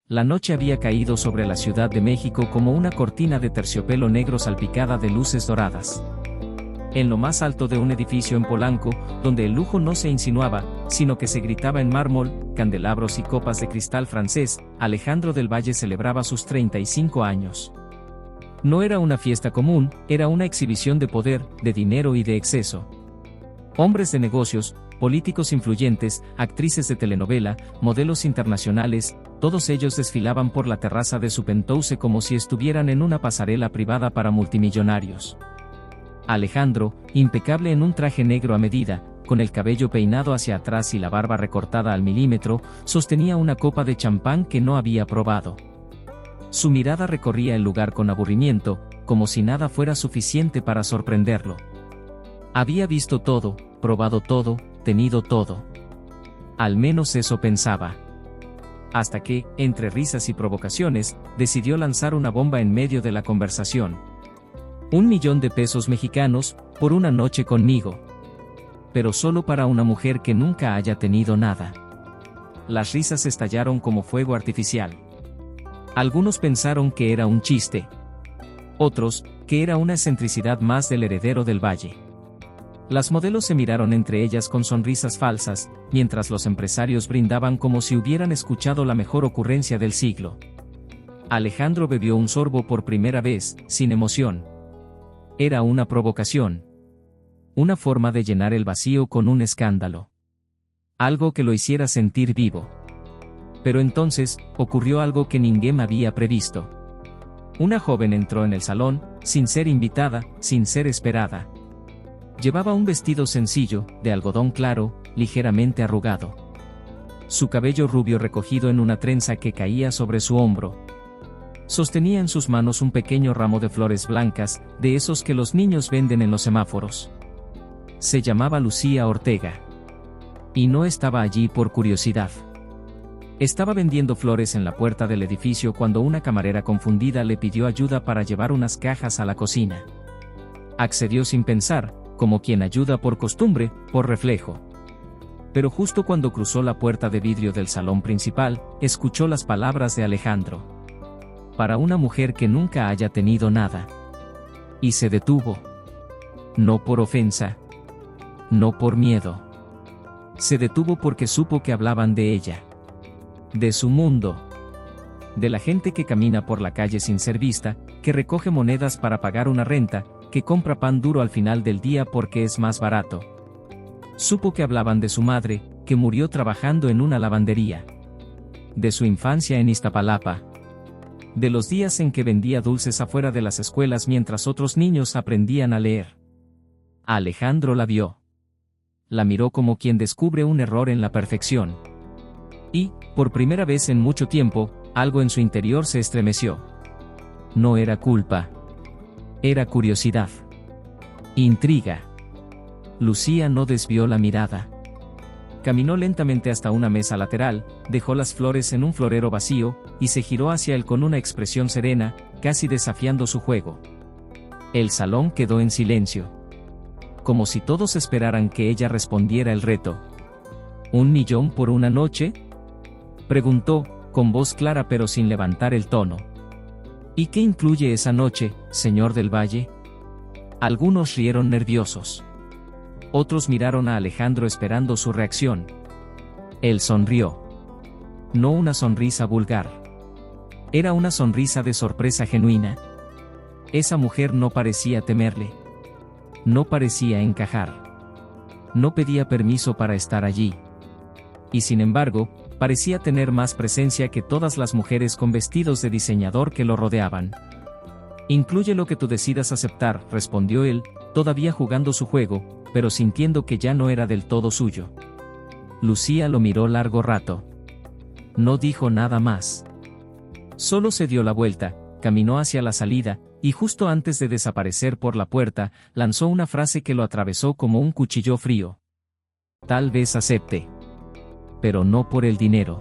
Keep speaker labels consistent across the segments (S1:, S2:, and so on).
S1: La noche había caído sobre la Ciudad de México como una cortina de terciopelo negro salpicada de luces doradas. En lo más alto de un edificio en Polanco, donde el lujo no se insinuaba, sino que se gritaba en mármol, candelabros y copas de cristal francés, Alejandro del Valle celebraba sus 35 años. No era una fiesta común, era una exhibición de poder, de dinero y de exceso. Hombres de negocios, políticos influyentes, actrices de telenovela, modelos internacionales, todos ellos desfilaban por la terraza de su penthouse como si estuvieran en una pasarela privada para multimillonarios. Alejandro, impecable en un traje negro a medida, con el cabello peinado hacia atrás y la barba recortada al milímetro, sostenía una copa de champán que no había probado. Su mirada recorría el lugar con aburrimiento, como si nada fuera suficiente para sorprenderlo. Había visto todo, probado todo, tenido todo. Al menos eso pensaba. Hasta que, entre risas y provocaciones, decidió lanzar una bomba en medio de la conversación. 1.000.000 de pesos mexicanos, por una noche conmigo. Pero solo para una mujer que nunca haya tenido nada. Las risas estallaron como fuego artificial. Algunos pensaron que era un chiste. Otros, que era una excentricidad más del heredero del Valle. Las modelos se miraron entre ellas con sonrisas falsas, mientras los empresarios brindaban como si hubieran escuchado la mejor ocurrencia del siglo. Alejandro bebió un sorbo por primera vez, sin emoción. Era una provocación. Una forma de llenar el vacío con un escándalo. Algo que lo hiciera sentir vivo. Pero entonces, ocurrió algo que ninguém había previsto. Una joven entró en el salón, sin ser invitada, sin ser esperada. Llevaba un vestido sencillo, de algodón claro, ligeramente arrugado. Su cabello rubio recogido en una trenza que caía sobre su hombro. Sostenía en sus manos un pequeño ramo de flores blancas, de esos que los niños venden en los semáforos. Se llamaba Lucía Ortega. Y no estaba allí por curiosidad. Estaba vendiendo flores en la puerta del edificio cuando una camarera confundida le pidió ayuda para llevar unas cajas a la cocina. Accedió sin pensar, como quien ayuda por costumbre, por reflejo. Pero justo cuando cruzó la puerta de vidrio del salón principal, escuchó las palabras de Alejandro. Para una mujer que nunca haya tenido nada. Y se detuvo. No por ofensa. No por miedo. Se detuvo porque supo que hablaban de ella. De su mundo. De la gente que camina por la calle sin ser vista, que recoge monedas para pagar una renta, que compra pan duro al final del día porque es más barato. Supo que hablaban de su madre, que murió trabajando en una lavandería. De su infancia en Iztapalapa. De los días en que vendía dulces afuera de las escuelas mientras otros niños aprendían a leer. Alejandro la vio. La miró como quien descubre un error en la perfección. Y, por primera vez en mucho tiempo, algo en su interior se estremeció. No era culpa. Era curiosidad. Intriga. Lucía no desvió la mirada. Caminó lentamente hasta una mesa lateral, dejó las flores en un florero vacío, y se giró hacia él con una expresión serena, casi desafiando su juego. El salón quedó en silencio. Como si todos esperaran que ella respondiera el reto. ¿1.000.000 por una noche? Preguntó, con voz clara pero sin levantar el tono. ¿Y qué incluye esa noche, señor del Valle? Algunos rieron nerviosos. Otros miraron a Alejandro esperando su reacción. Él sonrió. No una sonrisa vulgar. Era una sonrisa de sorpresa genuina. Esa mujer no parecía temerle. No parecía encajar. No pedía permiso para estar allí. Y sin embargo, parecía tener más presencia que todas las mujeres con vestidos de diseñador que lo rodeaban. Incluye lo que tú decidas aceptar, respondió él, todavía jugando su juego, pero sintiendo que ya no era del todo suyo. Lucía lo miró largo rato. No dijo nada más. Solo se dio la vuelta, caminó hacia la salida, y justo antes de desaparecer por la puerta, lanzó una frase que lo atravesó como un cuchillo frío. Tal vez acepte. Pero no por el dinero.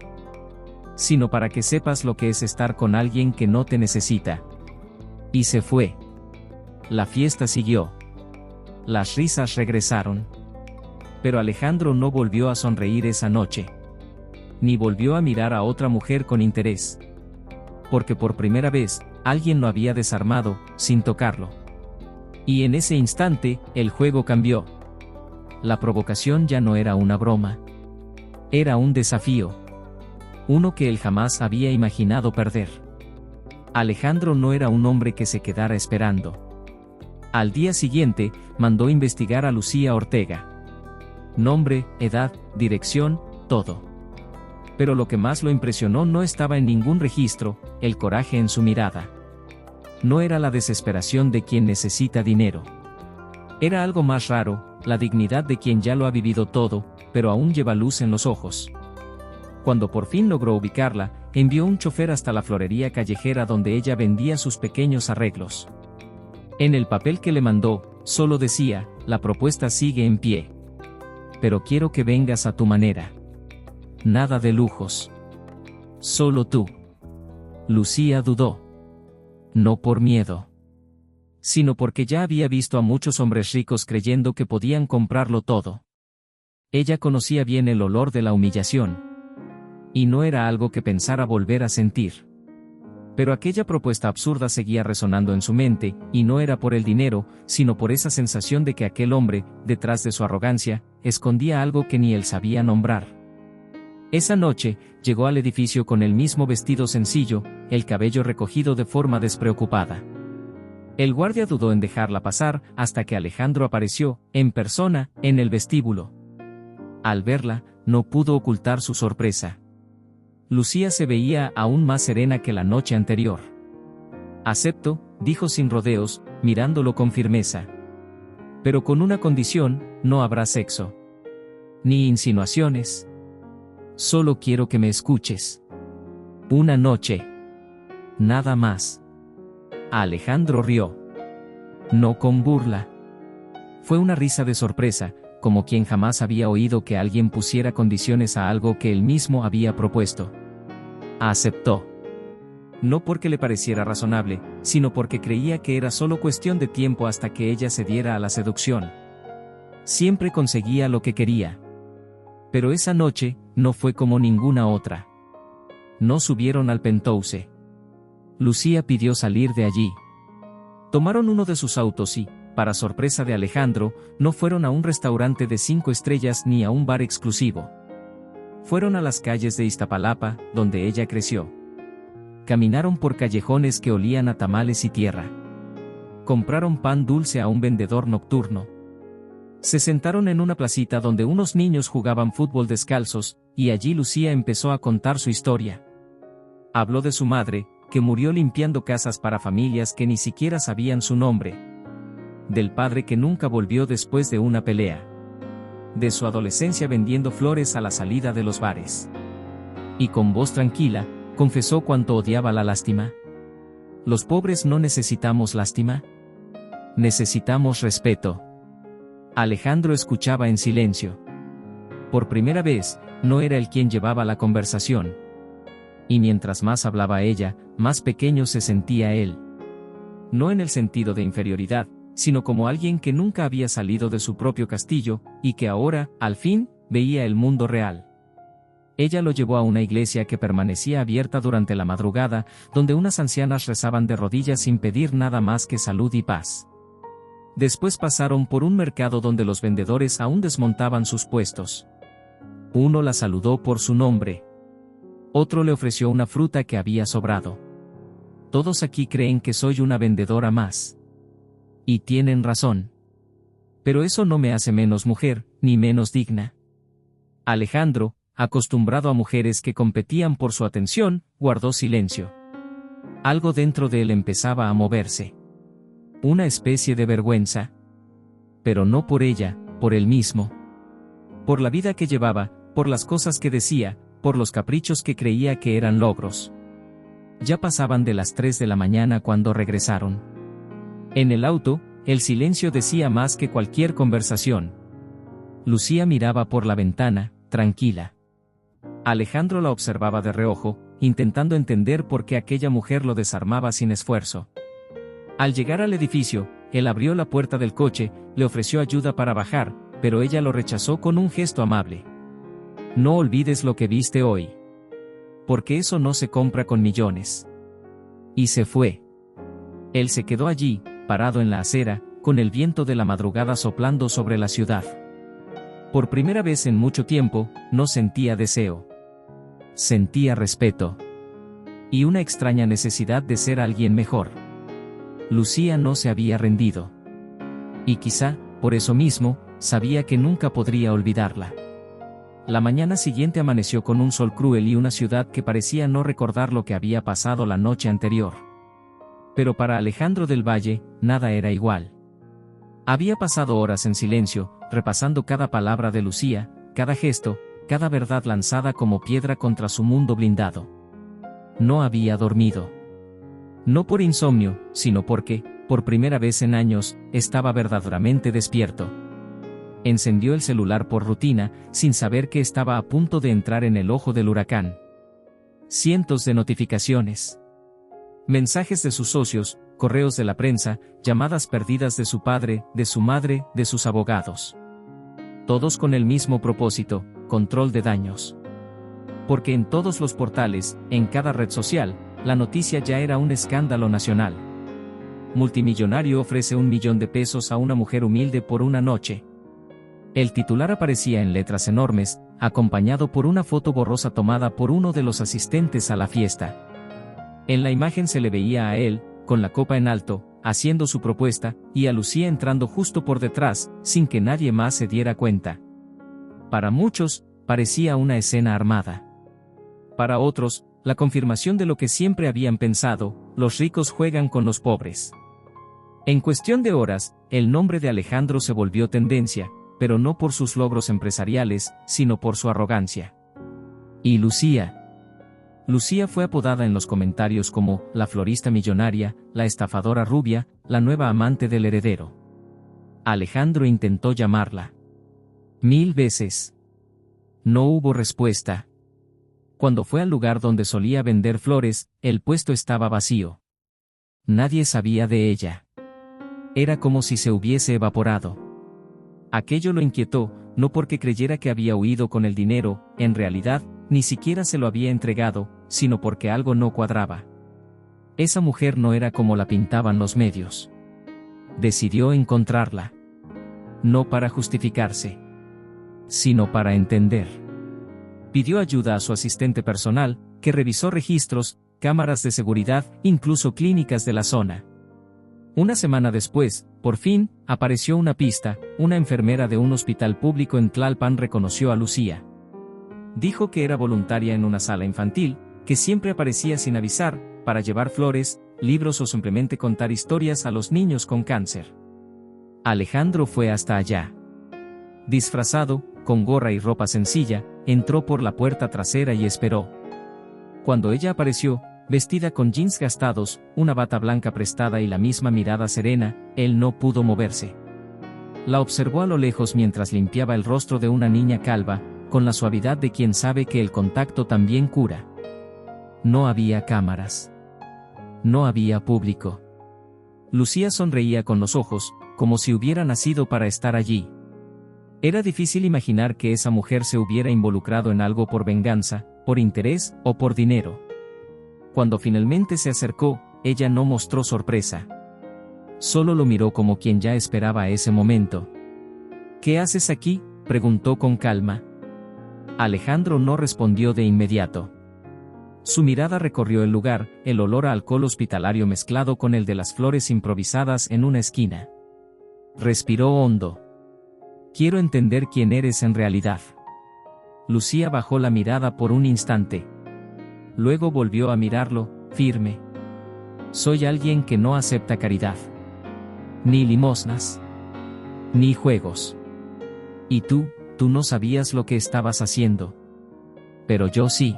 S1: Sino para que sepas lo que es estar con alguien que no te necesita. Y se fue. La fiesta siguió. Las risas regresaron. Pero Alejandro no volvió a sonreír esa noche. Ni volvió a mirar a otra mujer con interés. porque por primera vez, alguien lo había desarmado, sin tocarlo. Y en ese instante, el juego cambió. La provocación ya no era una broma. Era un desafío. Uno que él jamás había imaginado perder. Alejandro no era un hombre que se quedara esperando. Al día siguiente, mandó investigar a Lucía Ortega. Nombre, edad, dirección, todo. Pero lo que más lo impresionó no estaba en ningún registro, el coraje en su mirada. No era la desesperación de quien necesita dinero. Era algo más raro, la dignidad de quien ya lo ha vivido todo, pero aún lleva luz en los ojos. Cuando por fin logró ubicarla, envió un chofer hasta la florería callejera donde ella vendía sus pequeños arreglos. En el papel que le mandó, solo decía, la propuesta sigue en pie. Pero quiero que vengas a tu manera. Nada de lujos. Solo tú. Lucía dudó. No por miedo, sino porque ya había visto a muchos hombres ricos creyendo que podían comprarlo todo. Ella conocía bien el olor de la humillación. Y no era algo que pensara volver a sentir. Pero aquella propuesta absurda seguía resonando en su mente, y no era por el dinero, sino por esa sensación de que aquel hombre, detrás de su arrogancia, escondía algo que ni él sabía nombrar. Esa noche, llegó al edificio con el mismo vestido sencillo, el cabello recogido de forma despreocupada. El guardia dudó en dejarla pasar, hasta que Alejandro apareció, en persona, en el vestíbulo. Al verla, no pudo ocultar su sorpresa. Lucía se veía aún más serena que la noche anterior. Acepto, dijo sin rodeos, mirándolo con firmeza. Pero con una condición, no habrá sexo. Ni insinuaciones. Solo quiero que me escuches. Una noche. Nada más. Alejandro rió. No con burla. Fue una risa de sorpresa, como quien jamás había oído que alguien pusiera condiciones a algo que él mismo había propuesto. Aceptó. No porque le pareciera razonable, sino porque creía que era solo cuestión de tiempo hasta que ella cediera a la seducción. Siempre conseguía lo que quería. Pero esa noche, no fue como ninguna otra. No subieron al penthouse. Lucía pidió salir de allí. Tomaron uno de sus autos y, para sorpresa de Alejandro, no fueron a un restaurante de 5 estrellas ni a un bar exclusivo. Fueron a las calles de Iztapalapa, donde ella creció. Caminaron por callejones que olían a tamales y tierra. Compraron pan dulce a un vendedor nocturno. Se sentaron en una placita donde unos niños jugaban fútbol descalzos, y allí Lucía empezó a contar su historia. Habló de su madre, que murió limpiando casas para familias que ni siquiera sabían su nombre. Del padre que nunca volvió después de una pelea. De su adolescencia vendiendo flores a la salida de los bares. Y con voz tranquila, confesó cuánto odiaba la lástima. ¿Los pobres no necesitamos lástima? Necesitamos respeto. Alejandro escuchaba en silencio. Por primera vez, no era él quien llevaba la conversación. Y mientras más hablaba ella, más pequeño se sentía él. No en el sentido de inferioridad, sino como alguien que nunca había salido de su propio castillo, y que ahora, al fin, veía el mundo real. Ella lo llevó a una iglesia que permanecía abierta durante la madrugada, donde unas ancianas rezaban de rodillas sin pedir nada más que salud y paz. Después pasaron por un mercado donde los vendedores aún desmontaban sus puestos. Uno la saludó por su nombre. Otro le ofreció una fruta que había sobrado. Todos aquí creen que soy una vendedora más. Y tienen razón. Pero eso no me hace menos mujer, ni menos digna. Alejandro, acostumbrado a mujeres que competían por su atención, guardó silencio. Algo dentro de él empezaba a moverse. Una especie de vergüenza. Pero no por ella, por él mismo. Por la vida que llevaba, por las cosas que decía, por los caprichos que creía que eran logros. Ya pasaban de las 3 de la mañana cuando regresaron. En el auto, el silencio decía más que cualquier conversación. Lucía miraba por la ventana, tranquila. Alejandro la observaba de reojo, intentando entender por qué aquella mujer lo desarmaba sin esfuerzo. Al llegar al edificio, él abrió la puerta del coche, le ofreció ayuda para bajar, pero ella lo rechazó con un gesto amable. No olvides lo que viste hoy. Porque eso no se compra con millones. Y se fue. Él se quedó allí, parado en la acera, con el viento de la madrugada soplando sobre la ciudad. Por primera vez en mucho tiempo, no sentía deseo. Sentía respeto. Y una extraña necesidad de ser alguien mejor. Lucía no se había rendido. Y quizá, por eso mismo, sabía que nunca podría olvidarla. La mañana siguiente amaneció con un sol cruel y una ciudad que parecía no recordar lo que había pasado la noche anterior. Pero para Alejandro del Valle, nada era igual. Había pasado horas en silencio, repasando cada palabra de Lucía, cada gesto, cada verdad lanzada como piedra contra su mundo blindado. No había dormido. No por insomnio, sino porque, por primera vez en años, estaba verdaderamente despierto. Encendió el celular por rutina, sin saber que estaba a punto de entrar en el ojo del huracán. Cientos de notificaciones. Mensajes de sus socios, correos de la prensa, llamadas perdidas de su padre, de su madre, de sus abogados. Todos con el mismo propósito, control de daños. Porque en todos los portales, en cada red social, la noticia ya era un escándalo nacional. Multimillonario ofrece $1 millón a una mujer humilde por una noche. El titular aparecía en letras enormes, acompañado por una foto borrosa tomada por uno de los asistentes a la fiesta. En la imagen se le veía a él, con la copa en alto, haciendo su propuesta, y a Lucía entrando justo por detrás, sin que nadie más se diera cuenta. Para muchos, parecía una escena armada. Para otros, la confirmación de lo que siempre habían pensado: los ricos juegan con los pobres. En cuestión de horas, el nombre de Alejandro se volvió tendencia, pero no por sus logros empresariales, sino por su arrogancia. Y Lucía. Lucía fue apodada en los comentarios como la florista millonaria, la estafadora rubia, la nueva amante del heredero. Alejandro intentó llamarla 1000 veces. No hubo respuesta. Cuando fue al lugar donde solía vender flores, el puesto estaba vacío. Nadie sabía de ella. Era como si se hubiese evaporado. Aquello lo inquietó, no porque creyera que había huido con el dinero, en realidad, ni siquiera se lo había entregado, sino porque algo no cuadraba. Esa mujer no era como la pintaban los medios. Decidió encontrarla. No para justificarse, sino para entender. Pidió ayuda a su asistente personal, que revisó registros, cámaras de seguridad, incluso clínicas de la zona. Una semana después, por fin, apareció una pista: una enfermera de un hospital público en Tlalpan reconoció a Lucía. Dijo que era voluntaria en una sala infantil, que siempre aparecía sin avisar, para llevar flores, libros o simplemente contar historias a los niños con cáncer. Alejandro fue hasta allá. Disfrazado, con gorra y ropa sencilla, entró por la puerta trasera y esperó. Cuando ella apareció, vestida con jeans gastados, una bata blanca prestada y la misma mirada serena, él no pudo moverse. La observó a lo lejos mientras limpiaba el rostro de una niña calva, con la suavidad de quien sabe que el contacto también cura. No había cámaras. No había público. Lucía sonreía con los ojos, como si hubiera nacido para estar allí. Era difícil imaginar que esa mujer se hubiera involucrado en algo por venganza, por interés o por dinero. Cuando finalmente se acercó, ella no mostró sorpresa. Solo lo miró como quien ya esperaba ese momento. ¿Qué haces aquí?, preguntó con calma. Alejandro no respondió de inmediato. Su mirada recorrió el lugar, el olor a alcohol hospitalario mezclado con el de las flores improvisadas en una esquina. Respiró hondo. Quiero entender quién eres en realidad. Lucía bajó la mirada por un instante. Luego volvió a mirarlo, firme. Soy alguien que no acepta caridad. Ni limosnas. Ni juegos. Y tú no sabías lo que estabas haciendo. Pero yo sí.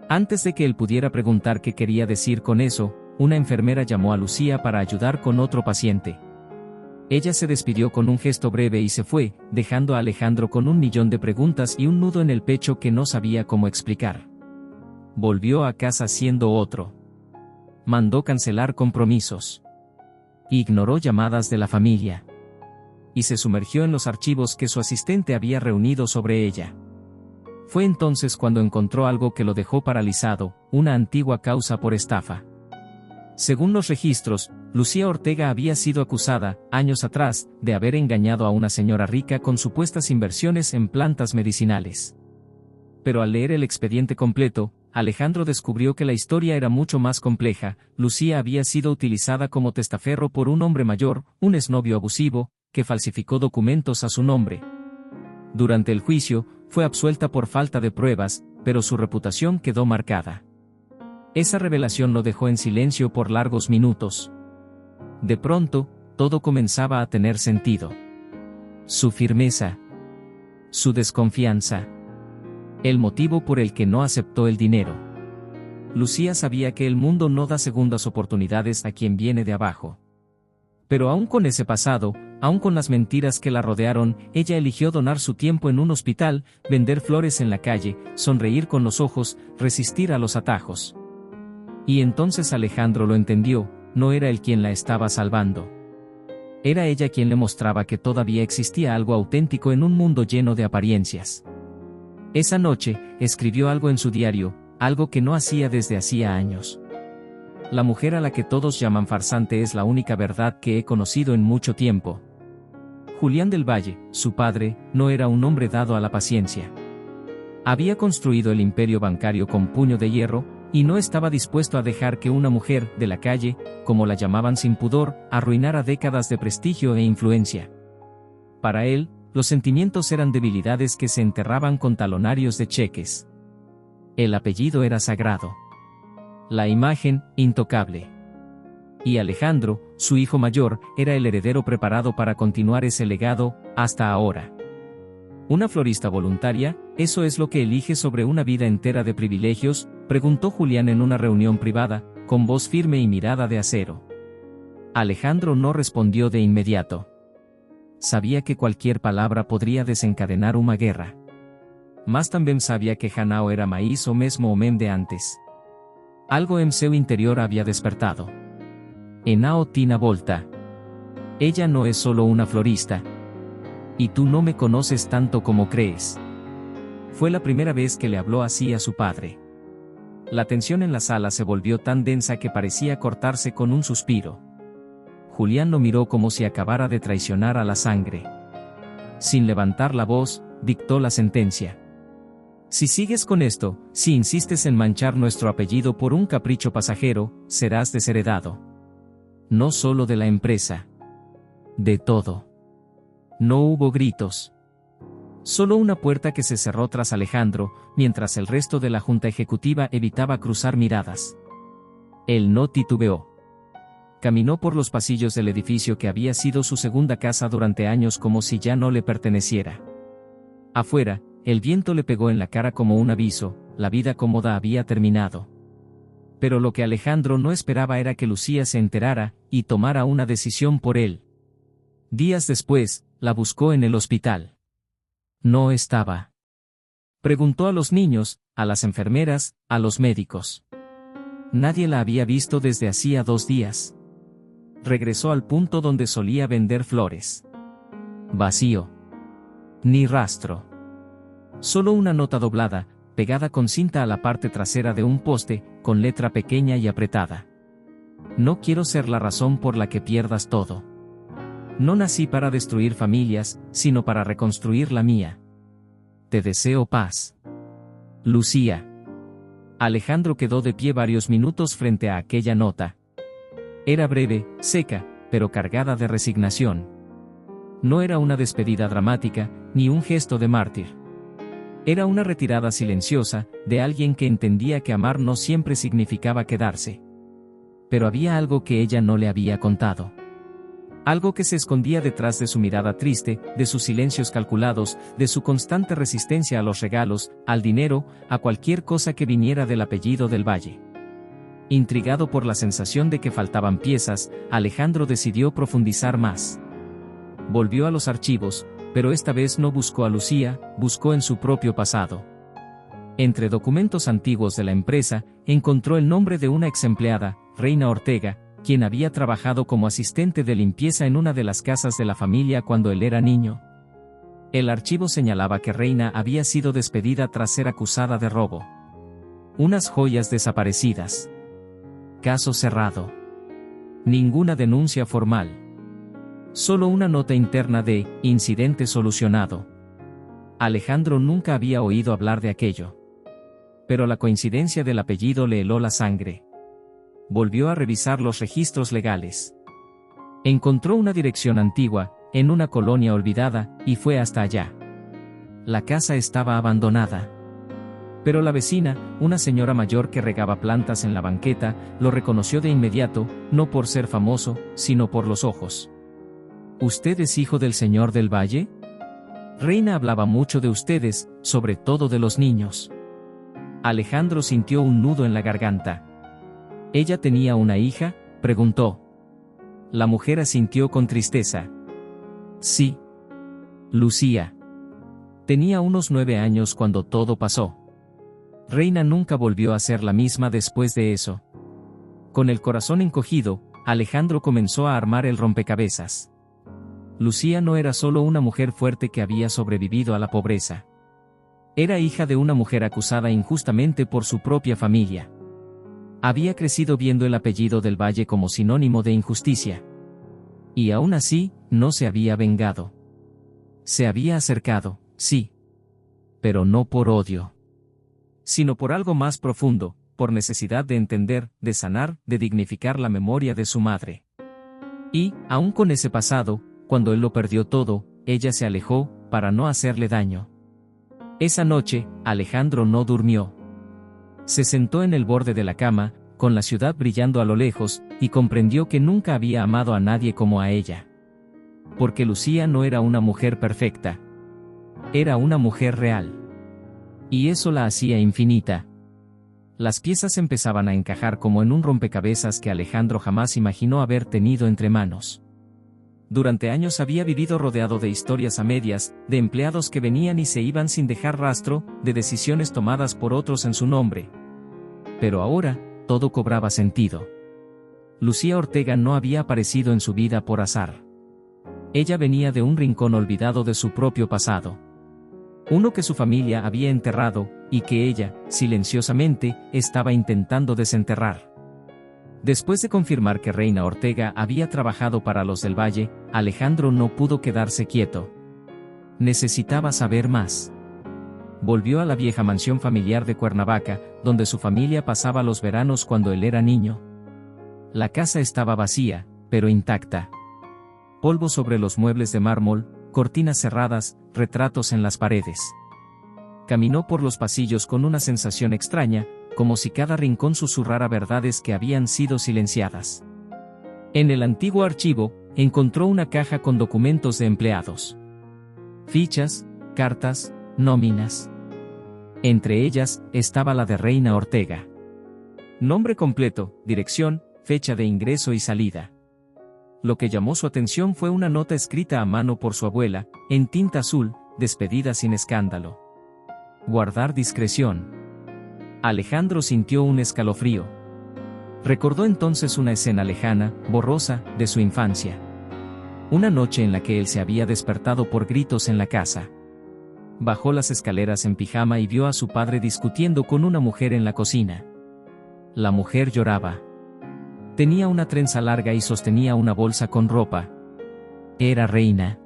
S1: Antes de que él pudiera preguntar qué quería decir con eso, una enfermera llamó a Lucía para ayudar con otro paciente. Ella se despidió con un gesto breve y se fue, dejando a Alejandro con $1 millón de preguntas y un nudo en el pecho que no sabía cómo explicar. Volvió a casa siendo otro. Mandó cancelar compromisos. Ignoró llamadas de la familia. Y se sumergió en los archivos que su asistente había reunido sobre ella. Fue entonces cuando encontró algo que lo dejó paralizado: una antigua causa por estafa. Según los registros, Lucía Ortega había sido acusada, años atrás, de haber engañado a una señora rica con supuestas inversiones en plantas medicinales. Pero al leer el expediente completo, Alejandro descubrió que la historia era mucho más compleja. Lucía había sido utilizada como testaferro por un hombre mayor, un exnovio abusivo, que falsificó documentos a su nombre. Durante el juicio, fue absuelta por falta de pruebas, pero su reputación quedó marcada. Esa revelación lo dejó en silencio por largos minutos. De pronto, todo comenzaba a tener sentido. Su firmeza. Su desconfianza. El motivo por el que no aceptó el dinero. Lucía sabía que el mundo no da segundas oportunidades a quien viene de abajo. Pero aún con ese pasado, aún con las mentiras que la rodearon, ella eligió donar su tiempo en un hospital, vender flores en la calle, sonreír con los ojos, resistir a los atajos. Y entonces Alejandro lo entendió, no era él quien la estaba salvando. Era ella quien le mostraba que todavía existía algo auténtico en un mundo lleno de apariencias. Esa noche, escribió algo en su diario, algo que no hacía desde hacía años. La mujer a la que todos llaman farsante es la única verdad que he conocido en mucho tiempo. Julián del Valle, su padre, no era un hombre dado a la paciencia. Había construido el imperio bancario con puño de hierro, y no estaba dispuesto a dejar que una mujer de la calle, como la llamaban sin pudor, arruinara décadas de prestigio e influencia. Para él, los sentimientos eran debilidades que se enterraban con talonarios de cheques. El apellido era sagrado. La imagen, intocable. Y Alejandro, su hijo mayor, era el heredero preparado para continuar ese legado, hasta ahora. ¿Una florista voluntaria, eso es lo que elige sobre una vida entera de privilegios?, preguntó Julián en una reunión privada, con voz firme y mirada de acero. Alejandro no respondió de inmediato. Sabía que cualquier palabra podría desencadenar una guerra. Mas también sabía que Hanao era maíz o mesmo homem de antes. Algo en seu interior había despertado. Henao tina volta. Ella no es solo una florista. Y tú no me conoces tanto como crees. Fue la primera vez que le habló así a su padre. La tensión en la sala se volvió tan densa que parecía cortarse con un suspiro. Julián lo miró como si acabara de traicionar a la sangre. Sin levantar la voz, dictó la sentencia. Si sigues con esto, si insistes en manchar nuestro apellido por un capricho pasajero, serás desheredado. No solo de la empresa. De todo. No hubo gritos. Solo una puerta que se cerró tras Alejandro, mientras el resto de la junta ejecutiva evitaba cruzar miradas. Él no titubeó. Caminó por los pasillos del edificio que había sido su segunda casa durante años como si ya no le perteneciera. Afuera, el viento le pegó en la cara como un aviso, la vida cómoda había terminado. Pero lo que Alejandro no esperaba era que Lucía se enterara, y tomara una decisión por él. Días después, la buscó en el hospital. No estaba. Preguntó a los niños, a las enfermeras, a los médicos. Nadie la había visto desde hacía 2 días. Regresó al punto donde solía vender flores. Vacío. Ni rastro. Solo una nota doblada, pegada con cinta a la parte trasera de un poste, con letra pequeña y apretada. No quiero ser la razón por la que pierdas todo. No nací para destruir familias, sino para reconstruir la mía. Te deseo paz. Lucía. Alejandro quedó de pie varios minutos frente a aquella nota. Era breve, seca, pero cargada de resignación. No era una despedida dramática, ni un gesto de mártir. Era una retirada silenciosa, de alguien que entendía que amar no siempre significaba quedarse. Pero había algo que ella no le había contado. Algo que se escondía detrás de su mirada triste, de sus silencios calculados, de su constante resistencia a los regalos, al dinero, a cualquier cosa que viniera del apellido del Valle. Intrigado por la sensación de que faltaban piezas, Alejandro decidió profundizar más. Volvió a los archivos, pero esta vez no buscó a Lucía, buscó en su propio pasado. Entre documentos antiguos de la empresa, encontró el nombre de una ex empleada, Reina Ortega, quien había trabajado como asistente de limpieza en una de las casas de la familia cuando él era niño. El archivo señalaba que Reina había sido despedida tras ser acusada de robo. Unas joyas desaparecidas. Caso cerrado. Ninguna denuncia formal. Solo una nota interna de incidente solucionado. Alejandro nunca había oído hablar de aquello. Pero la coincidencia del apellido le heló la sangre. Volvió a revisar los registros legales. Encontró una dirección antigua, en una colonia olvidada, y fue hasta allá. La casa estaba abandonada. Pero la vecina, una señora mayor que regaba plantas en la banqueta, lo reconoció de inmediato, no por ser famoso, sino por los ojos. ¿Usted es hijo del señor del Valle? Reina hablaba mucho de ustedes, sobre todo de los niños. Alejandro sintió un nudo en la garganta. ¿Ella tenía una hija?, preguntó. La mujer asintió con tristeza. Sí. Lucía. Tenía unos 9 años cuando todo pasó. Reina nunca volvió a ser la misma después de eso. Con el corazón encogido, Alejandro comenzó a armar el rompecabezas. Lucía no era solo una mujer fuerte que había sobrevivido a la pobreza. Era hija de una mujer acusada injustamente por su propia familia. Había crecido viendo el apellido del Valle como sinónimo de injusticia. Y aún así, no se había vengado. Se había acercado, sí. Pero no por odio. Sino por algo más profundo, por necesidad de entender, de sanar, de dignificar la memoria de su madre. Y, aún con ese pasado, cuando él lo perdió todo, ella se alejó, para no hacerle daño. Esa noche, Alejandro no durmió. Se sentó en el borde de la cama, con la ciudad brillando a lo lejos, y comprendió que nunca había amado a nadie como a ella. Porque Lucía no era una mujer perfecta. Era una mujer real. Y eso la hacía infinita. Las piezas empezaban a encajar como en un rompecabezas que Alejandro jamás imaginó haber tenido entre manos. Durante años había vivido rodeado de historias a medias, de empleados que venían y se iban sin dejar rastro, de decisiones tomadas por otros en su nombre. Pero ahora, todo cobraba sentido. Lucía Ortega no había aparecido en su vida por azar. Ella venía de un rincón olvidado de su propio pasado. Uno que su familia había enterrado, y que ella, silenciosamente, estaba intentando desenterrar. Después de confirmar que Reina Ortega había trabajado para los del Valle, Alejandro no pudo quedarse quieto. Necesitaba saber más. Volvió a la vieja mansión familiar de Cuernavaca, donde su familia pasaba los veranos cuando él era niño. La casa estaba vacía, pero intacta. Polvo sobre los muebles de mármol, cortinas cerradas, retratos en las paredes. Caminó por los pasillos con una sensación extraña, como si cada rincón susurrara verdades que habían sido silenciadas. En el antiguo archivo, encontró una caja con documentos de empleados. Fichas, cartas, nóminas. Entre ellas, estaba la de Reina Ortega. Nombre completo, dirección, fecha de ingreso y salida. Lo que llamó su atención fue una nota escrita a mano por su abuela, en tinta azul, despedida sin escándalo. Guardar discreción. Alejandro sintió un escalofrío. Recordó entonces una escena lejana, borrosa, de su infancia. Una noche en la que él se había despertado por gritos en la casa. Bajó las escaleras en pijama y vio a su padre discutiendo con una mujer en la cocina. La mujer lloraba. Tenía una trenza larga y sostenía una bolsa con ropa. Era Reina.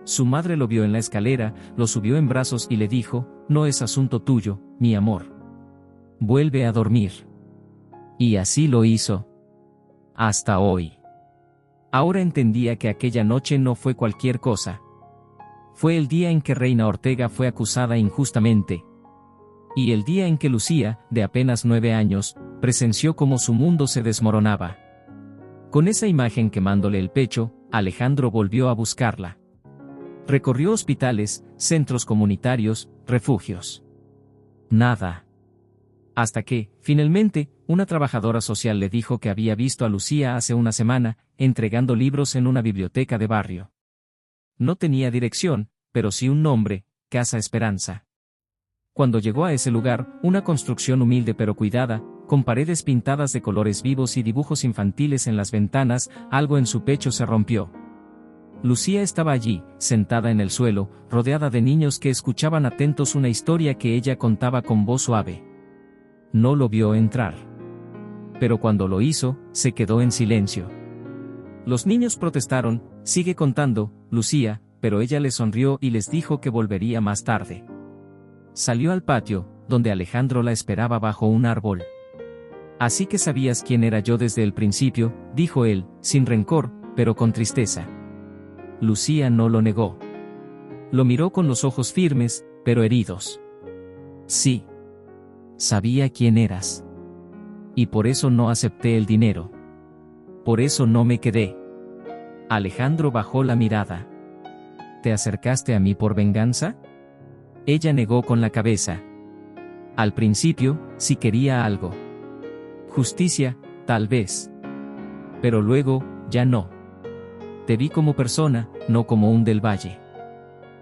S1: Su madre lo vio en la escalera, lo subió en brazos y le dijo: «No es asunto tuyo, mi amor. Vuelve a dormir». Y así lo hizo. Hasta hoy. Ahora entendía que aquella noche no fue cualquier cosa. Fue el día en que Reina Ortega fue acusada injustamente. Y el día en que Lucía, de apenas 9 años, presenció cómo su mundo se desmoronaba. Con esa imagen quemándole el pecho, Alejandro volvió a buscarla. Recorrió hospitales, centros comunitarios, refugios. Nada. Hasta que, finalmente, una trabajadora social le dijo que había visto a Lucía hace una semana, entregando libros en una biblioteca de barrio. No tenía dirección, pero sí un nombre: Casa Esperanza. Cuando llegó a ese lugar, una construcción humilde pero cuidada, con paredes pintadas de colores vivos y dibujos infantiles en las ventanas, algo en su pecho se rompió. Lucía estaba allí, sentada en el suelo, rodeada de niños que escuchaban atentos una historia que ella contaba con voz suave. No lo vio entrar. pero cuando lo hizo, se quedó en silencio. Los niños protestaron: sigue contando, Lucía, pero ella les sonrió y les dijo que volvería más tarde. Salió al patio, donde Alejandro la esperaba bajo un árbol. Así que sabías quién era yo desde el principio, dijo él, sin rencor, pero con tristeza. Lucía no lo negó. Lo miró con los ojos firmes, pero heridos. Sí. Sabía quién eras. Y por eso no acepté el dinero. Por eso no me quedé. Alejandro bajó la mirada. ¿Te acercaste a mí por venganza? Ella negó con la cabeza. Al principio, sí quería algo. Justicia, tal vez. Pero luego, ya no. Te vi como persona, no como un del Valle.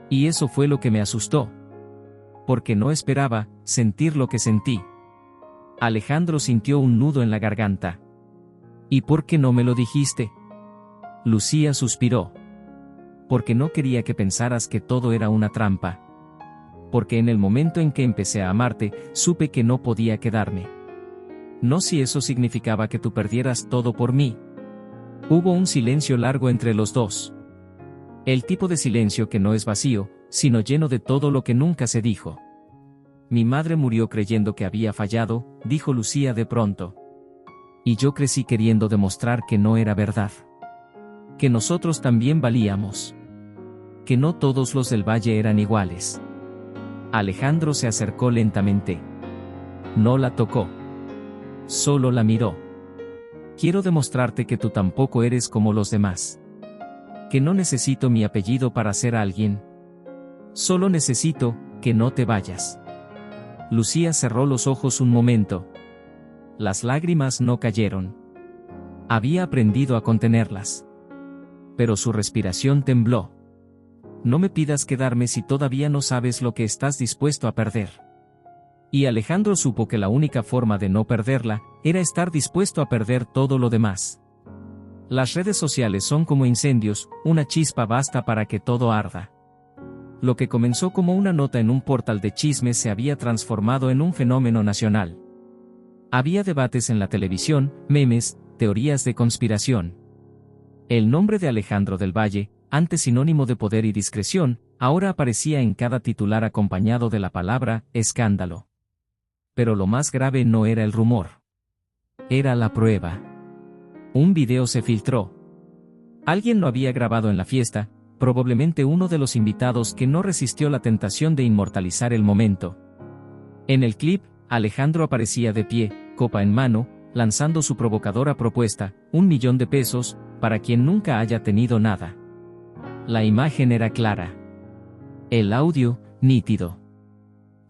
S1: Y eso fue lo que me asustó. Porque no esperaba sentir lo que sentí. Alejandro sintió un nudo en la garganta. ¿Y por qué no me lo dijiste? Lucía suspiró. Porque no quería que pensaras que todo era una trampa. Porque en el momento en que empecé a amarte, supe que no podía quedarme. No si eso significaba que tú perdieras todo por mí. Hubo un silencio largo entre los dos. El tipo de silencio que no es vacío, sino lleno de todo lo que nunca se dijo. Mi madre murió creyendo que había fallado, dijo Lucía de pronto. Y yo crecí queriendo demostrar que no era verdad. Que nosotros también valíamos. Que no todos los del Valle eran iguales. Alejandro se acercó lentamente. No la tocó. Solo la miró. Quiero demostrarte que tú tampoco eres como los demás. Que no necesito mi apellido para ser alguien. Solo necesito que no te vayas. Lucía cerró los ojos un momento. Las lágrimas no cayeron. Había aprendido a contenerlas. Pero su respiración tembló. No me pidas quedarme si todavía no sabes lo que estás dispuesto a perder. Y Alejandro supo que la única forma de no perderla era estar dispuesto a perder todo lo demás. Las redes sociales son como incendios, una chispa basta para que todo arda. Lo que comenzó como una nota en un portal de chismes se había transformado en un fenómeno nacional. Había debates en la televisión, memes, teorías de conspiración. El nombre de Alejandro del Valle, antes sinónimo de poder y discreción, ahora aparecía en cada titular acompañado de la palabra escándalo. Pero lo más grave no era el rumor. Era la prueba. Un video se filtró. Alguien lo había grabado en la fiesta, probablemente uno de los invitados que no resistió la tentación de inmortalizar el momento. En el clip, Alejandro aparecía de pie, copa en mano, lanzando su provocadora propuesta, 1 millón de pesos, para quien nunca haya tenido nada. La imagen era clara. El audio, nítido.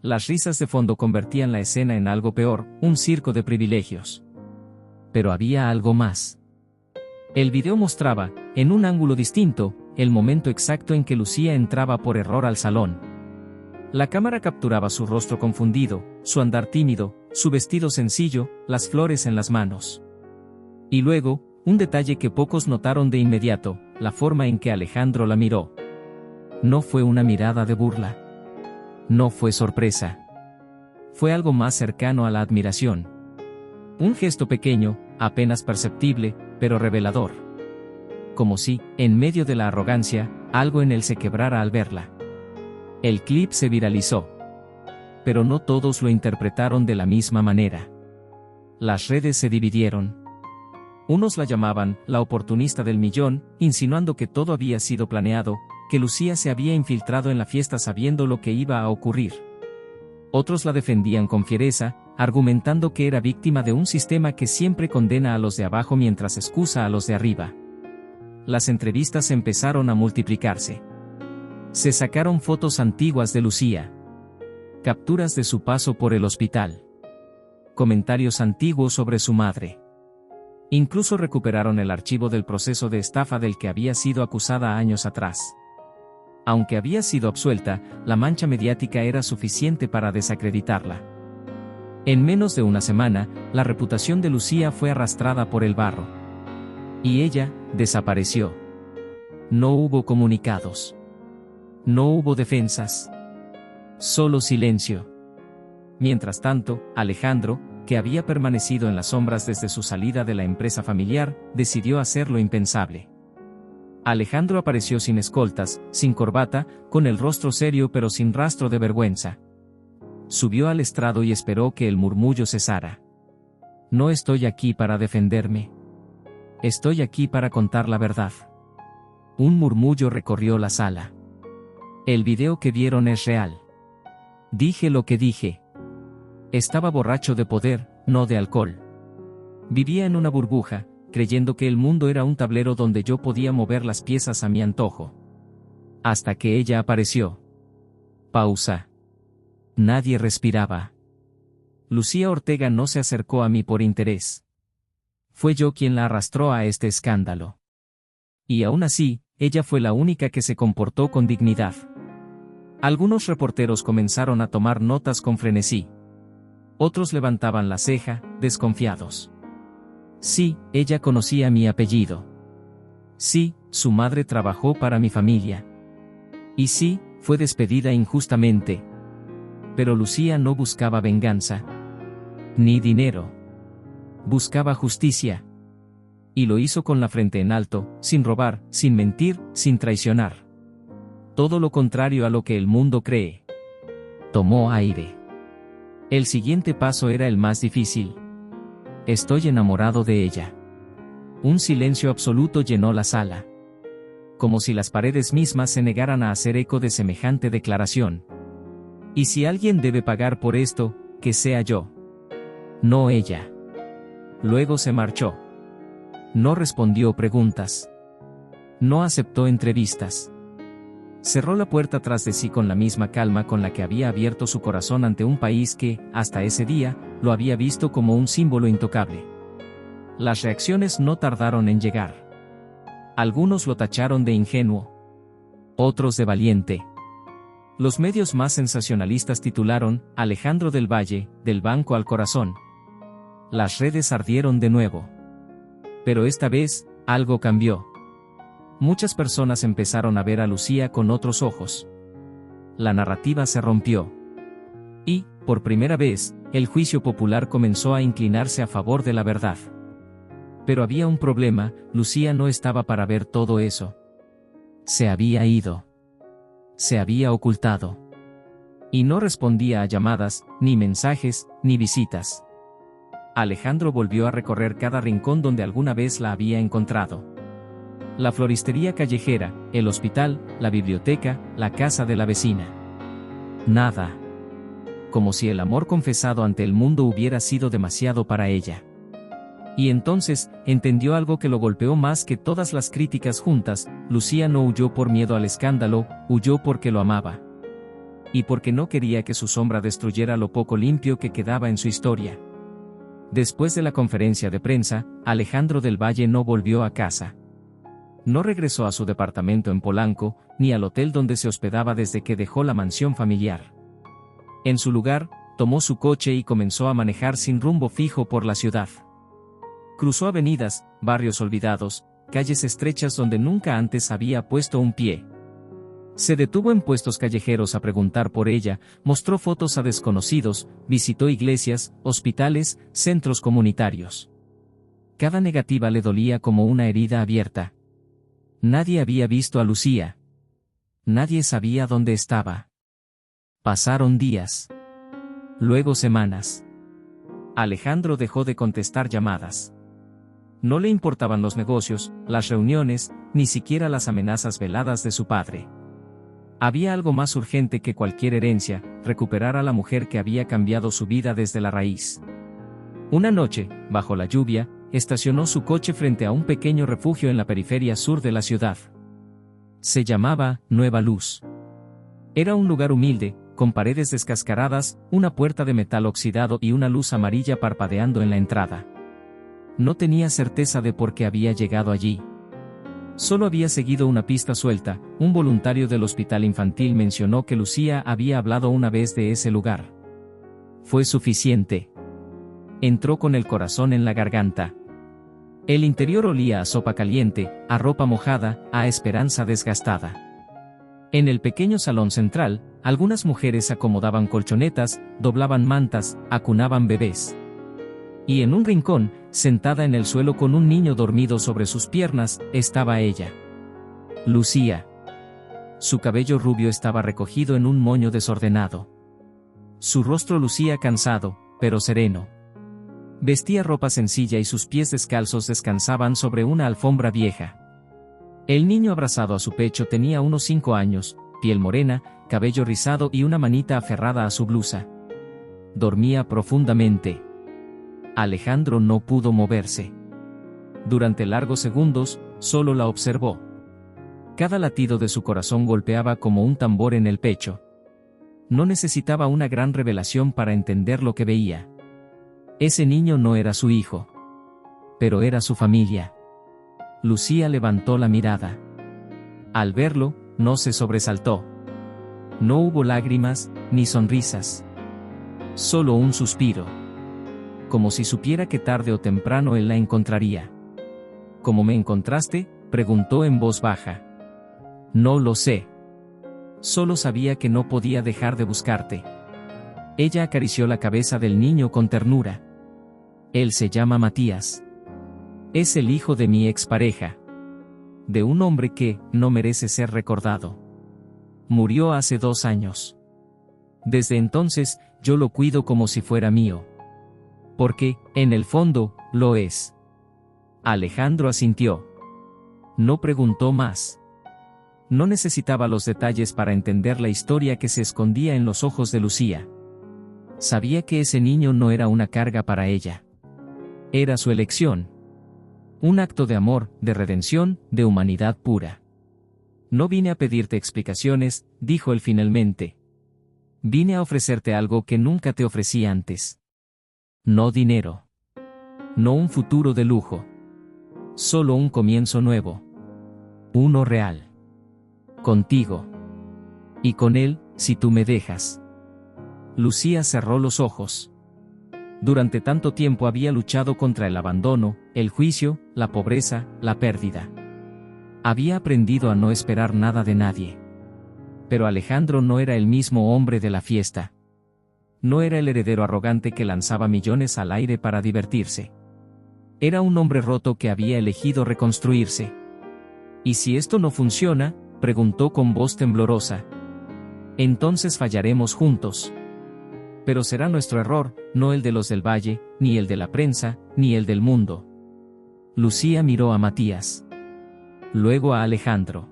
S1: Las risas de fondo convertían la escena en algo peor, un circo de privilegios. Pero había algo más. El video mostraba, en un ángulo distinto, el momento exacto en que Lucía entraba por error al salón. La cámara capturaba su rostro confundido, su andar tímido, su vestido sencillo, las flores en las manos. Y luego, un detalle que pocos notaron de inmediato, la forma en que Alejandro la miró. No fue una mirada de burla. No fue sorpresa. Fue algo más cercano a la admiración. Un gesto pequeño, apenas perceptible, pero revelador. Como si, en medio de la arrogancia, algo en él se quebrara al verla. El clip se viralizó. Pero no todos lo interpretaron de la misma manera. Las redes se dividieron. Unos la llamaban la oportunista del millón, insinuando que todo había sido planeado, que Lucía se había infiltrado en la fiesta sabiendo lo que iba a ocurrir. Otros la defendían con fiereza, argumentando que era víctima de un sistema que siempre condena a los de abajo mientras excusa a los de arriba. Las entrevistas empezaron a multiplicarse. Se sacaron fotos antiguas de Lucía. Capturas de su paso por el hospital. Comentarios antiguos sobre su madre. Incluso recuperaron el archivo del proceso de estafa del que había sido acusada años atrás. Aunque había sido absuelta, la mancha mediática era suficiente para desacreditarla. En menos de una semana, la reputación de Lucía fue arrastrada por el barro. Y ella, desapareció. No hubo comunicados. No hubo defensas. Solo silencio. Mientras tanto, Alejandro, que había permanecido en las sombras desde su salida de la empresa familiar, decidió hacer lo impensable. Alejandro apareció sin escoltas, sin corbata, con el rostro serio pero sin rastro de vergüenza. Subió al estrado y esperó que el murmullo cesara. No estoy aquí para defenderme. Estoy aquí para contar la verdad. Un murmullo recorrió la sala. El video que vieron es real. Dije lo que dije. Estaba borracho de poder, no de alcohol. Vivía en una burbuja, creyendo que el mundo era un tablero donde yo podía mover las piezas a mi antojo. Hasta que ella apareció. Pausa. Nadie respiraba. Lucía Ortega no se acercó a mí por interés. Fue yo quien la arrastró a este escándalo. Y aún así, ella fue la única que se comportó con dignidad. Algunos reporteros comenzaron a tomar notas con frenesí. Otros levantaban la ceja, desconfiados. Sí, ella conocía mi apellido. Sí, su madre trabajó para mi familia. Y sí, fue despedida injustamente. Pero Lucía no buscaba venganza. Ni dinero. Buscaba justicia. Y lo hizo con la frente en alto, sin robar, sin mentir, sin traicionar. Todo lo contrario a lo que el mundo cree. Tomó aire. El siguiente paso era el más difícil. Estoy enamorado de ella. Un silencio absoluto llenó la sala. Como si las paredes mismas se negaran a hacer eco de semejante declaración. Y si alguien debe pagar por esto, que sea yo. No ella. Luego se marchó. No respondió preguntas. No aceptó entrevistas. Cerró la puerta tras de sí con la misma calma con la que había abierto su corazón ante un país que, hasta ese día, lo había visto como un símbolo intocable. Las reacciones no tardaron en llegar. Algunos lo tacharon de ingenuo. Otros de valiente. Los medios más sensacionalistas titularon, Alejandro del Valle, del banco al corazón. Las redes ardieron de nuevo. Pero esta vez, algo cambió. Muchas personas empezaron a ver a Lucía con otros ojos. La narrativa se rompió. Y, por primera vez, el juicio popular comenzó a inclinarse a favor de la verdad. Pero había un problema, Lucía no estaba para ver todo eso. Se había ido. Se había ocultado. Y no respondía a llamadas, ni mensajes, ni visitas. Alejandro volvió a recorrer cada rincón donde alguna vez la había encontrado. La floristería callejera, el hospital, la biblioteca, la casa de la vecina. Nada. Como si el amor confesado ante el mundo hubiera sido demasiado para ella. Y entonces, entendió algo que lo golpeó más que todas las críticas juntas. Lucía no huyó por miedo al escándalo, huyó porque lo amaba. Y porque no quería que su sombra destruyera lo poco limpio que quedaba en su historia. Después de la conferencia de prensa, Alejandro del Valle no volvió a casa. No regresó a su departamento en Polanco, ni al hotel donde se hospedaba desde que dejó la mansión familiar. En su lugar, tomó su coche y comenzó a manejar sin rumbo fijo por la ciudad. Cruzó avenidas, barrios olvidados, calles estrechas donde nunca antes había puesto un pie. Se detuvo en puestos callejeros a preguntar por ella, mostró fotos a desconocidos, visitó iglesias, hospitales, centros comunitarios. Cada negativa le dolía como una herida abierta. Nadie había visto a Lucía. Nadie sabía dónde estaba. Pasaron días. Luego semanas. Alejandro dejó de contestar llamadas. No le importaban los negocios, las reuniones, ni siquiera las amenazas veladas de su padre. Había algo más urgente que cualquier herencia, recuperar a la mujer que había cambiado su vida desde la raíz. Una noche, bajo la lluvia, estacionó su coche frente a un pequeño refugio en la periferia sur de la ciudad. Se llamaba Nueva Luz. Era un lugar humilde, con paredes descascaradas, una puerta de metal oxidado y una luz amarilla parpadeando en la entrada. No tenía certeza de por qué había llegado allí. Solo había seguido una pista suelta. Un voluntario del hospital infantil mencionó que Lucía había hablado una vez de ese lugar. Fue suficiente. Entró con el corazón en la garganta. El interior olía a sopa caliente, a ropa mojada, a esperanza desgastada. En el pequeño salón central, algunas mujeres acomodaban colchonetas, doblaban mantas, acunaban bebés. Y en un rincón, sentada en el suelo con un niño dormido sobre sus piernas, estaba ella. Lucía. Su cabello rubio estaba recogido en un moño desordenado. Su rostro lucía cansado, pero sereno. Vestía ropa sencilla y sus pies descalzos descansaban sobre una alfombra vieja. El niño abrazado a su pecho tenía unos 5 años, piel morena, cabello rizado y una manita aferrada a su blusa. Dormía profundamente. Alejandro no pudo moverse. Durante largos segundos, solo la observó. Cada latido de su corazón golpeaba como un tambor en el pecho. No necesitaba una gran revelación para entender lo que veía. Ese niño no era su hijo. Pero era su familia. Lucía levantó la mirada. Al verlo, no se sobresaltó. No hubo lágrimas, ni sonrisas. Solo un suspiro. Como si supiera que tarde o temprano él la encontraría. ¿Cómo me encontraste?, preguntó en voz baja. No lo sé. Solo sabía que no podía dejar de buscarte. Ella acarició la cabeza del niño con ternura. Él se llama Matías. Es el hijo de mi expareja. De un hombre que no merece ser recordado. Murió hace 2 años. Desde entonces, yo lo cuido como si fuera mío. Porque, en el fondo, lo es. Alejandro asintió. No preguntó más. No necesitaba los detalles para entender la historia que se escondía en los ojos de Lucía. Sabía que ese niño no era una carga para ella. Era su elección. Un acto de amor, de redención, de humanidad pura. No vine a pedirte explicaciones, dijo él finalmente. Vine a ofrecerte algo que nunca te ofrecí antes. No dinero. No un futuro de lujo. Solo un comienzo nuevo. Uno real. Contigo. Y con él, si tú me dejas. Lucía cerró los ojos. Durante tanto tiempo había luchado contra el abandono, el juicio, la pobreza, la pérdida. Había aprendido a no esperar nada de nadie. Pero Alejandro no era el mismo hombre de la fiesta. No era el heredero arrogante que lanzaba millones al aire para divertirse. Era un hombre roto que había elegido reconstruirse. ¿Y si esto no funciona?, preguntó con voz temblorosa. Entonces fallaremos juntos. Pero será nuestro error, no el de los del Valle, ni el de la prensa, ni el del mundo. Lucía miró a Matías. Luego a Alejandro.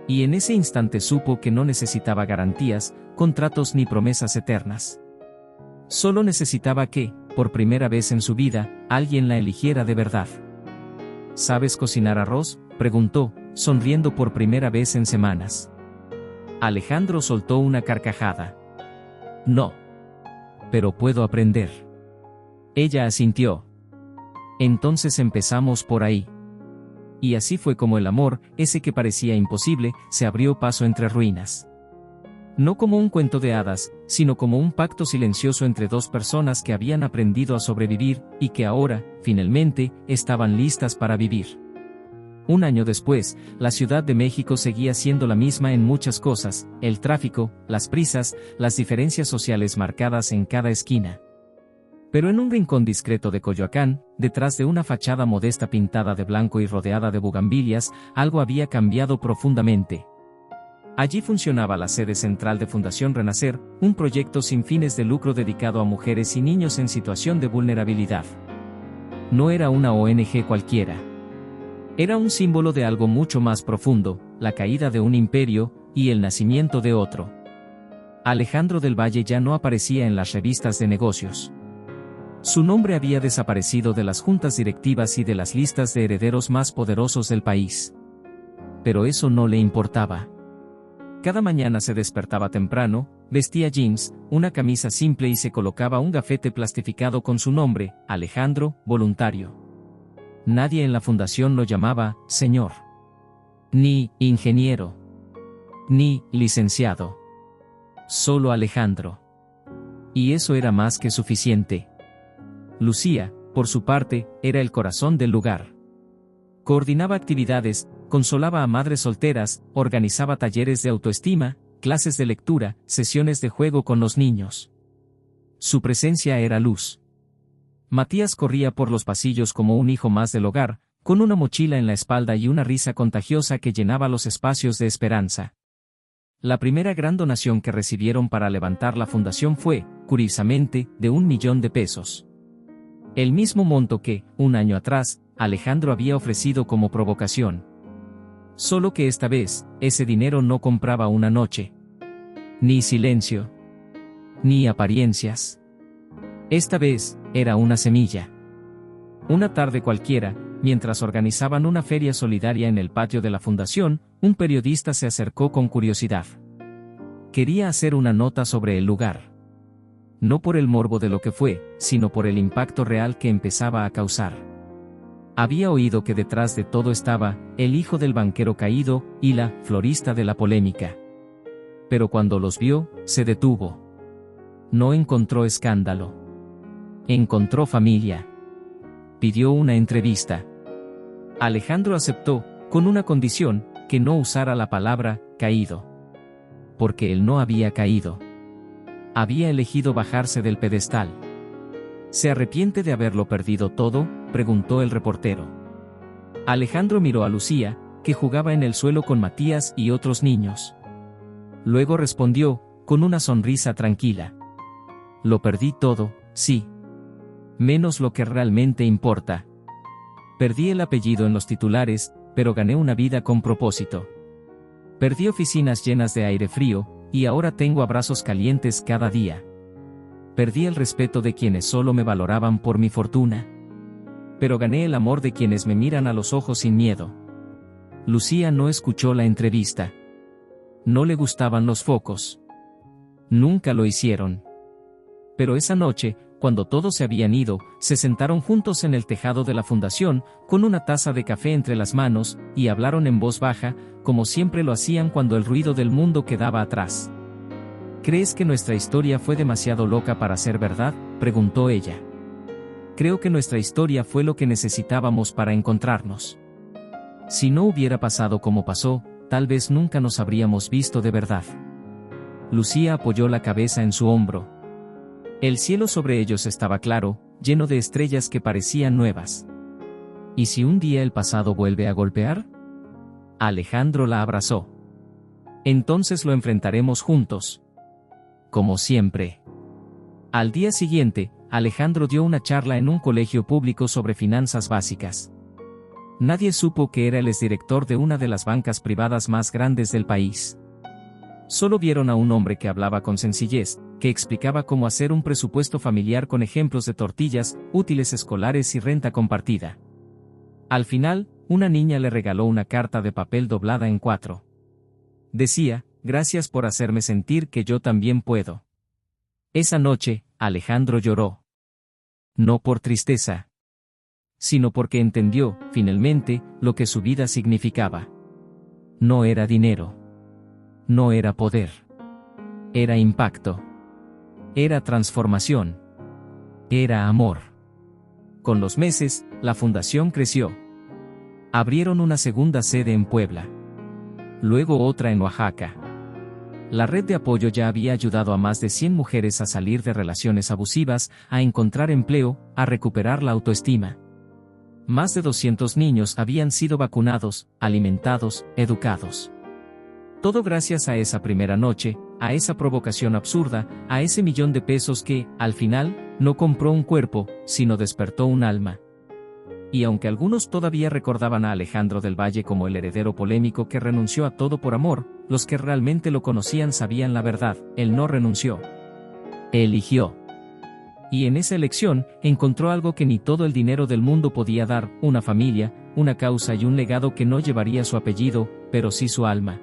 S1: Y en ese instante supo que no necesitaba garantías, contratos ni promesas eternas. Solo necesitaba que, por primera vez en su vida, alguien la eligiera de verdad. ¿Sabes cocinar arroz?, preguntó, sonriendo por primera vez en semanas. Alejandro soltó una carcajada. No. Pero puedo aprender. Ella asintió. Entonces empezamos por ahí. Y así fue como el amor, ese que parecía imposible, se abrió paso entre ruinas. No como un cuento de hadas, sino como un pacto silencioso entre 2 personas que habían aprendido a sobrevivir, y que ahora, finalmente, estaban listas para vivir. 1 año después, la Ciudad de México seguía siendo la misma en muchas cosas: el tráfico, las prisas, las diferencias sociales marcadas en cada esquina. Pero en un rincón discreto de Coyoacán, detrás de una fachada modesta pintada de blanco y rodeada de bugambilias, algo había cambiado profundamente. Allí funcionaba la sede central de Fundación Renacer, un proyecto sin fines de lucro dedicado a mujeres y niños en situación de vulnerabilidad. No era una ONG cualquiera. Era un símbolo de algo mucho más profundo, la caída de un imperio, y el nacimiento de otro. Alejandro del Valle ya no aparecía en las revistas de negocios. Su nombre había desaparecido de las juntas directivas y de las listas de herederos más poderosos del país. Pero eso no le importaba. Cada mañana se despertaba temprano, vestía jeans, una camisa simple y se colocaba un gafete plastificado con su nombre, Alejandro, voluntario. Nadie en la fundación lo llamaba señor. Ni ingeniero. Ni licenciado. Solo Alejandro. Y eso era más que suficiente. Lucía, por su parte, era el corazón del lugar. Coordinaba actividades, consolaba a madres solteras, organizaba talleres de autoestima, clases de lectura, sesiones de juego con los niños. Su presencia era luz. Matías corría por los pasillos como un hijo más del hogar, con una mochila en la espalda y una risa contagiosa que llenaba los espacios de esperanza. La primera gran donación que recibieron para levantar la fundación fue, curiosamente, de 1 millón de pesos. El mismo monto que, un año atrás, Alejandro había ofrecido como provocación. Solo que esta vez, ese dinero no compraba una noche. Ni silencio. Ni apariencias. Esta vez, era una semilla. Una tarde cualquiera, mientras organizaban una feria solidaria en el patio de la fundación, un periodista se acercó con curiosidad. Quería hacer una nota sobre el lugar. No por el morbo de lo que fue, sino por el impacto real que empezaba a causar. Había oído que detrás de todo estaba, el hijo del banquero caído, y la florista de la polémica. Pero cuando los vio, se detuvo. No encontró escándalo. Encontró familia. Pidió una entrevista. Alejandro aceptó, con una condición, que no usara la palabra caído. Porque él no había caído. Había elegido bajarse del pedestal. ¿Se arrepiente de haberlo perdido todo?, preguntó el reportero. Alejandro miró a Lucía, que jugaba en el suelo con Matías y otros niños. Luego respondió, con una sonrisa tranquila. Lo perdí todo, sí. Menos lo que realmente importa. Perdí el apellido en los titulares, pero gané una vida con propósito. Perdí oficinas llenas de aire frío, y ahora tengo abrazos calientes cada día. Perdí el respeto de quienes solo me valoraban por mi fortuna. Pero gané el amor de quienes me miran a los ojos sin miedo. Lucía no escuchó la entrevista. No le gustaban los focos. Nunca lo hicieron. Pero esa noche, cuando todos se habían ido, se sentaron juntos en el tejado de la fundación, con una taza de café entre las manos, y hablaron en voz baja, como siempre lo hacían cuando el ruido del mundo quedaba atrás. ¿Crees que nuestra historia fue demasiado loca para ser verdad?, preguntó ella. Creo que nuestra historia fue lo que necesitábamos para encontrarnos. Si no hubiera pasado como pasó, tal vez nunca nos habríamos visto de verdad. Lucía apoyó la cabeza en su hombro. El cielo sobre ellos estaba claro, lleno de estrellas que parecían nuevas. ¿Y si un día el pasado vuelve a golpear? Alejandro la abrazó. Entonces lo enfrentaremos juntos. Como siempre. Al día siguiente, Alejandro dio una charla en un colegio público sobre finanzas básicas. Nadie supo que era el exdirector de una de las bancas privadas más grandes del país. Solo vieron a un hombre que hablaba con sencillez, que explicaba cómo hacer un presupuesto familiar con ejemplos de tortillas, útiles escolares y renta compartida. Al final, una niña le regaló una carta de papel doblada en 4. Decía, gracias por hacerme sentir que yo también puedo. Esa noche, Alejandro lloró. No por tristeza, sino porque entendió, finalmente, lo que su vida significaba. No era dinero. No era poder. Era impacto. Era transformación. Era amor. Con los meses, la fundación creció. Abrieron una segunda sede en Puebla. Luego otra en Oaxaca. La red de apoyo ya había ayudado a más de 100 mujeres a salir de relaciones abusivas, a encontrar empleo, a recuperar la autoestima. Más de 200 niños habían sido vacunados, alimentados, educados. Todo gracias a esa primera noche, a esa provocación absurda, a ese 1 millón de pesos que, al final, no compró un cuerpo, sino despertó un alma. Y aunque algunos todavía recordaban a Alejandro del Valle como el heredero polémico que renunció a todo por amor, los que realmente lo conocían sabían la verdad, él no renunció. Eligió. Y en esa elección, encontró algo que ni todo el dinero del mundo podía dar, una familia, una causa y un legado que no llevaría su apellido, pero sí su alma.